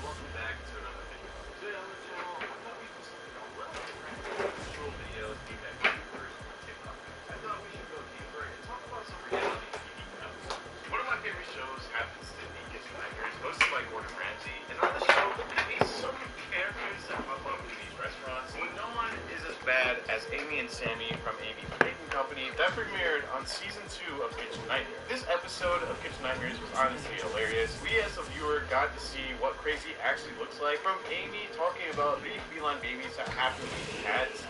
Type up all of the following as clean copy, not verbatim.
Welcome back to another video. Today on the channel, I thought we'd do something a little different. Short videos, feedback YouTubers on TikTok. I thought we should go deeper and talk about some reality TV episodes. One of my favorite shows happens to be Kitchen Nightmares, hosted by Gordon Ramsay. And on the show, there be some characters that pop up in these restaurants. When no one is as bad as Amy and Sammy from Amy's Baking Company, that premiered on season 2 of Kitchen Nightmares. This episode of Kitchen Nightmares was honestly hilarious. We as a viewer got to see what crazy actually looks like, from Amy talking about 3 feline babies that happen to be cats,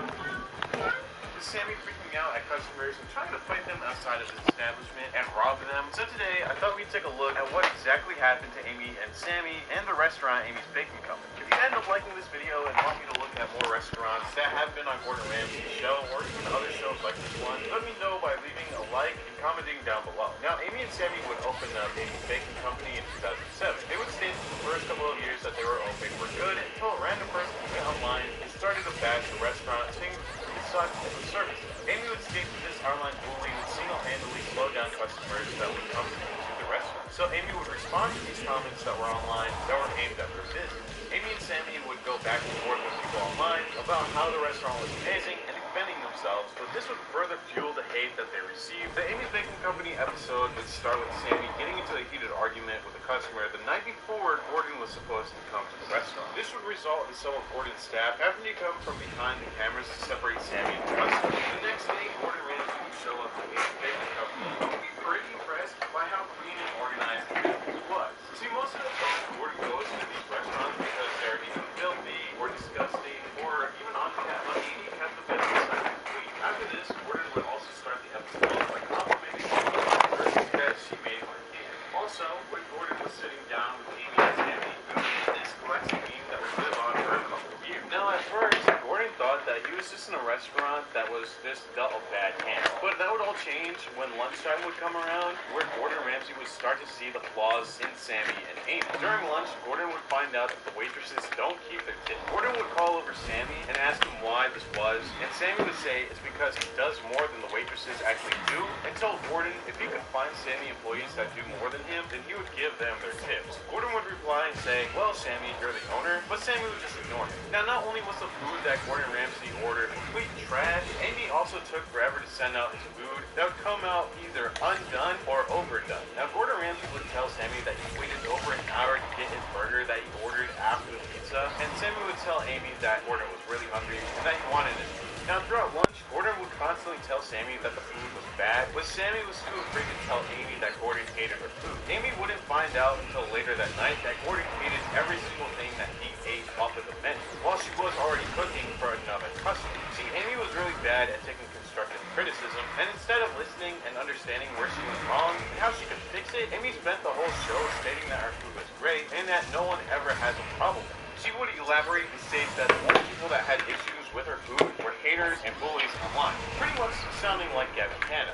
to Sammy freaking out at customers and trying to fight them outside of his establishment and rob them. So today, I thought we'd take a look at what exactly happened to Amy and Sammy and the restaurant Amy's Baking Company. If you end up liking this video and want me to look at more restaurants that have been on Gordon Ramsay's show or even other shows like this one, let me know by leaving a like and commenting down below. Now, Amy and Sammy would open up Amy's Baking Company in 2007. They would state for the first couple of years that they were open were good until a random person went online and started to bash the restaurant, saying it sucked and the service. Amy would state that this online bullying would single-handedly slow down customers that would come to the restaurant. So Amy would respond to these comments that were online that were aimed at her business. Amy and Sammy would go back and forth with people online about how the restaurant was amazing and defending themselves, but this would further fuel the hate that they received. The Amy's Baking Company episode would start with Sammy getting into a heated argument with a customer the night before Gordon was supposed to come to the restaurant. This would result in some of Gordon's staff having to come from behind the cameras to separate Sammy and the customer. The next day, Gordon Ramsay would show up at Amy's Baking Company and would be pretty impressed by how clean and organized the business was. See, most of the time, Gordon goes to these restaurants because they're either filthy or disgusting or even on cat. But Amy kept the business clean. After this, Gordon would also start the episode by complimenting Amy on the burgers that she made for him. Also, when Gordon was sitting down with Amy and Sammy, he made this classic meme that would live on for a couple of years. Now, at first, Gordon thought that he was just in a restaurant that was just dealt a bad hand. But that would all change when lunchtime would come around, where Gordon Ramsay would start to see the flaws in Sammy and Amy. During lunch, Gordon would find out that the waitresses don't keep their tip. Gordon would call over Sammy and ask him why this was, and Sammy would say it's because he does more than the waitresses actually do, and told Gordon if he could find Sammy employees that do more than him, then he would give them their tips. Gordon would reply and say, well, Sammy, you're the owner, but Sammy would just ignore him. Now, not only was the food that Gordon Ramsay ordered complete trash, Amy also took forever to send out his food that would come out either undone or overdone. Now, Gordon Ramsay would tell Sammy that he waited over an hour to get his burger that he ordered after the pizza, and Sammy would tell Amy that Gordon was really hungry and that he wanted his food. Now, throughout lunch, Gordon would constantly tell Sammy that the food was bad, but Sammy was too afraid to tell Amy that Gordon hated her food. Amy wouldn't find out until later that night that Gordon hated every single thing that he ate off of the menu, while she was already cooking for another customer. See, Amy was really bad at taking constructive criticism, and instead of listening and understanding where she went wrong and how she could fix it, Amy spent the whole show stating that her food was great and that no one ever has a problem with it. She would elaborate and state that the only people that had issues with her food were haters and bullies online, pretty much sounding like Gabby Hanna.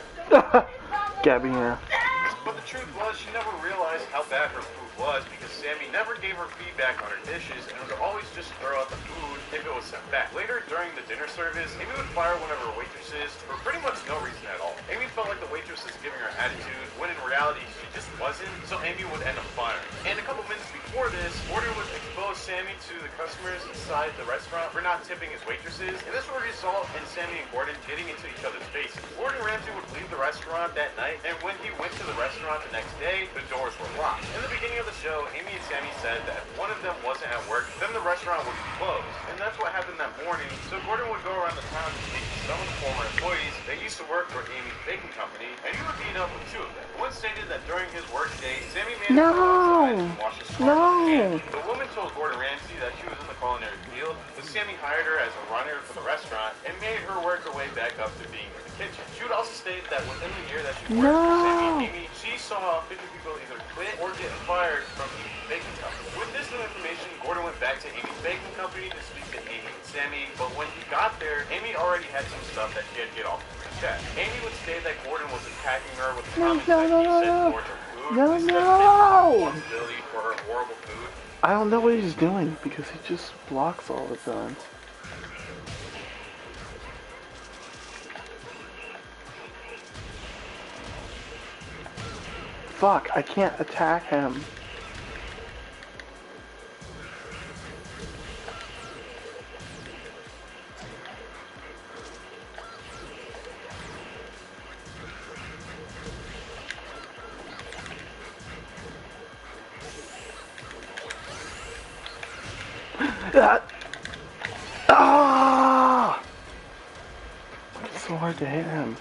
Gabby Hanna. But the truth was, she never realized how bad her food was because Sammy never gave her feedback on her dishes and would always just throw out the food if it was sent back. Later, during the dinner service, Amy would fire one of her waitresses for pretty much no reason at all. Amy felt like the waitress was giving her attitude, when in reality, she just wasn't, so Amy would end up firing. And a couple minutes before this, Gordon would expose Sammy to the customers inside the restaurant for not tipping his waitresses, and this would result in Sammy and Gordon getting into each other's faces. Gordon Ramsay would leave the restaurant that night, and when he went to the restaurant the next day, the doors were locked. In the beginning of the show, Amy and Sammy said that if one of them wasn't at work, then the restaurant would be closed. And that's what happened that morning, so Gordon would go around the town to speak to some of the former employees that used to work for Amy's Baking Company, and he would meet up with 2 of them. One stated that during his work day, Sammy made him go outside and wash his car. The woman told Gordon Ramsay that she was in the culinary field, but Sammy hired her as a runner for the restaurant and made her work her way back up to being in the kitchen. She would also state that within the year that she worked for Sammy and Amy, she saw 50 people either quit or get fired from Amy's baking company. With this new information, Gordon went back to Amy's baking company to speak to Amy and Sammy, but when he got there, Amy already had some stuff that she had to get off her chest. Amy would state that Gordon was attacking her with comments that he said towards her food. Responsibility for her horrible food. I don't know what he's doing because he just blocks all the time. Fuck, I can't attack him. Ah! It's so hard to hit him.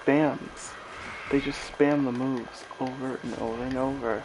Spams. They just spam the moves over and over and over.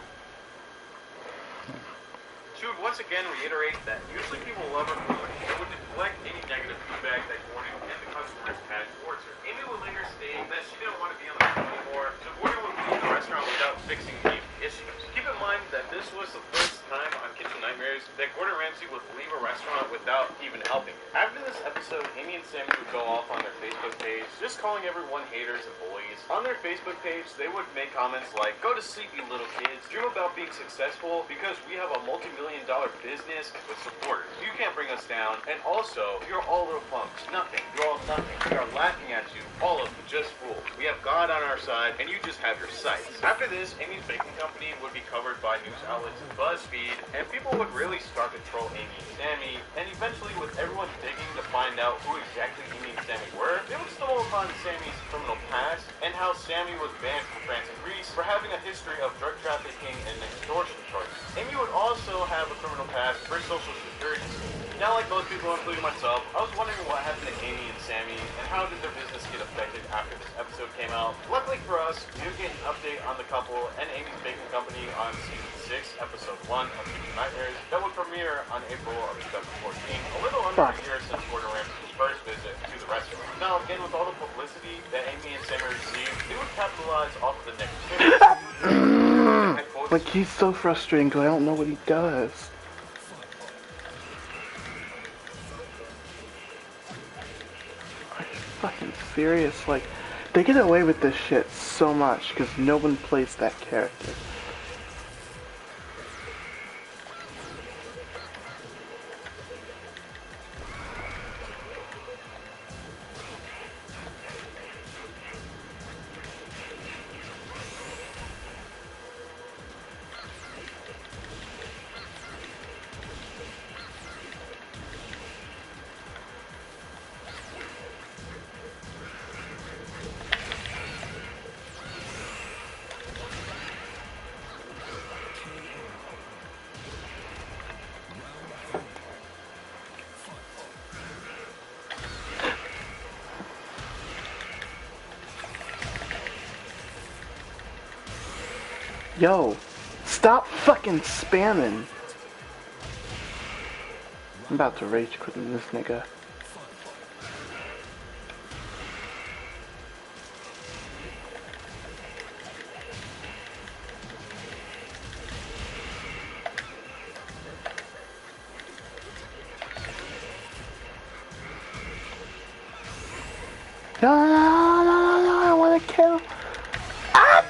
She would once again reiterate that usually people love her food and would deflect any negative feedback that Gordon and the customers had towards her. Amy would later state that she didn't want to be on the show anymore, so Gordon would leave the restaurant without fixing the issues. Keep in mind that this was the first time on Kitchen Nightmares that Gordon Ramsay would leave a restaurant without even helping. After this episode, Amy and Sammy would go off on their Facebook page, just calling everyone haters and bullies. On their Facebook page, they would make comments like, "Go to sleep, you little kids. Dream about being successful because we have a multi-million-dollar business with supporters. You can't bring us down. And also, you're all little punks. Nothing. You're all nothing. We are laughing at you. All of you. Just fools. We have God on our side, and you just have your sights." After this, Amy's baking company would be covered by news outlets and BuzzFeed, and people would really start to troll Amy and Sammy, and eventually with everyone digging to find out who exactly Amy and Sammy were, they would stumble upon Sammy's criminal past, and how Sammy was banned from France and Greece for having a history of drug trafficking and extortion charges. Amy would also have a criminal past for social security. Now, like most people, including myself, I was wondering what happened to Amy and Sammy, and how did their business get affected after this episode came out. Luckily for us, we did get an update on the couple and Amy's baking company on season 6, episode 1 of Kitchen Nightmares, that would premiere on April of 2014, a little under a year since Gordon Ramsay's first visit to the restaurant. Now, again, with all the publicity that Amy and Sammy received, they would capitalize off of the negativity. Like, he's so frustrating because I don't know what he does. Are you fucking serious? Like, they get away with this shit so much because no one plays that character. Yo, stop fucking spamming. I'm about to rage quit this nigga. No, I wanna kill. Ah!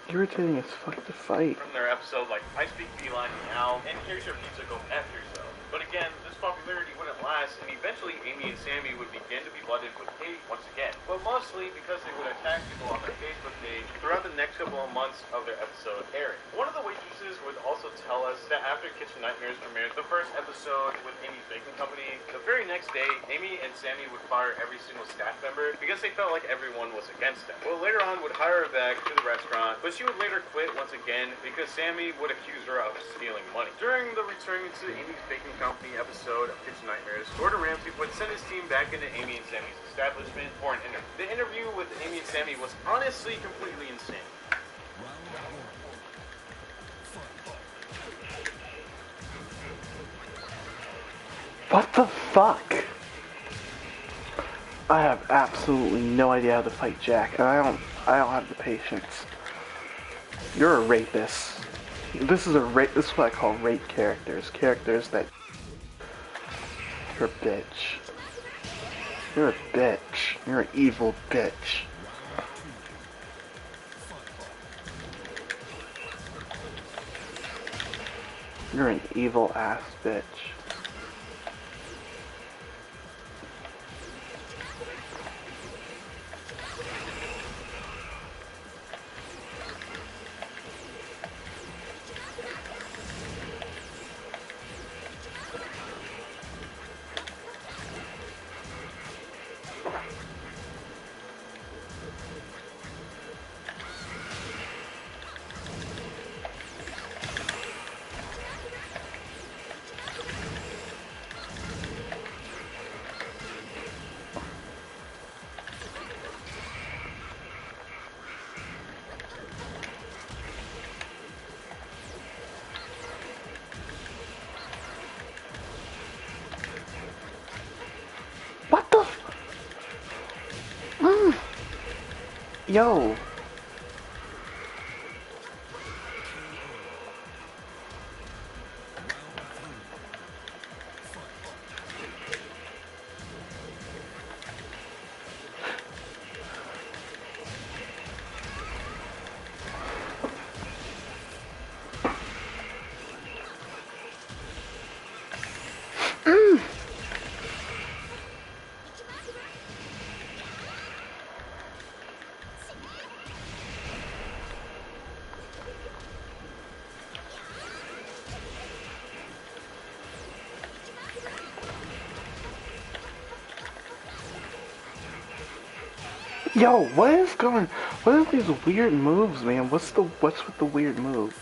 Irritating as fuck to fight. From their episode like, "I speak feline now, and here's your pizza, go F yourself." But again, this popularity wouldn't last, and eventually Amy and Sammy would begin to be flooded with hate once again. But mostly because they would attack people on their Facebook page throughout the next couple of months of their episode airing. One of the waitresses would also tell us that after Kitchen Nightmares premiered the first episode with Amy's baking company, the very next day, Amy and Sammy would fire every single staff member because they felt like everyone was against them. Well, later on would hire her back to the restaurant, but she would later quit once again because Sammy would accuse her of stealing money. During the return to Amy's baking Company episode of Kitchen Nightmares, Gordon Ramsay would send his team back into Amy and Sammy's establishment for an interview. The interview with Amy and Sammy was honestly completely insane. What the fuck? I have absolutely no idea how to fight Jack, and I don't have the patience. You're a rapist. This is what I call rape characters. Characters that... You're a bitch. You're a bitch. You're an evil bitch. You're an evil ass bitch. What the Yo. Yo, what are these weird moves, man? What's with the weird moves?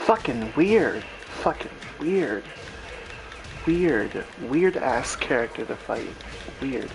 Fucking weird. Fucking weird. Weird ass character to fight. Weird.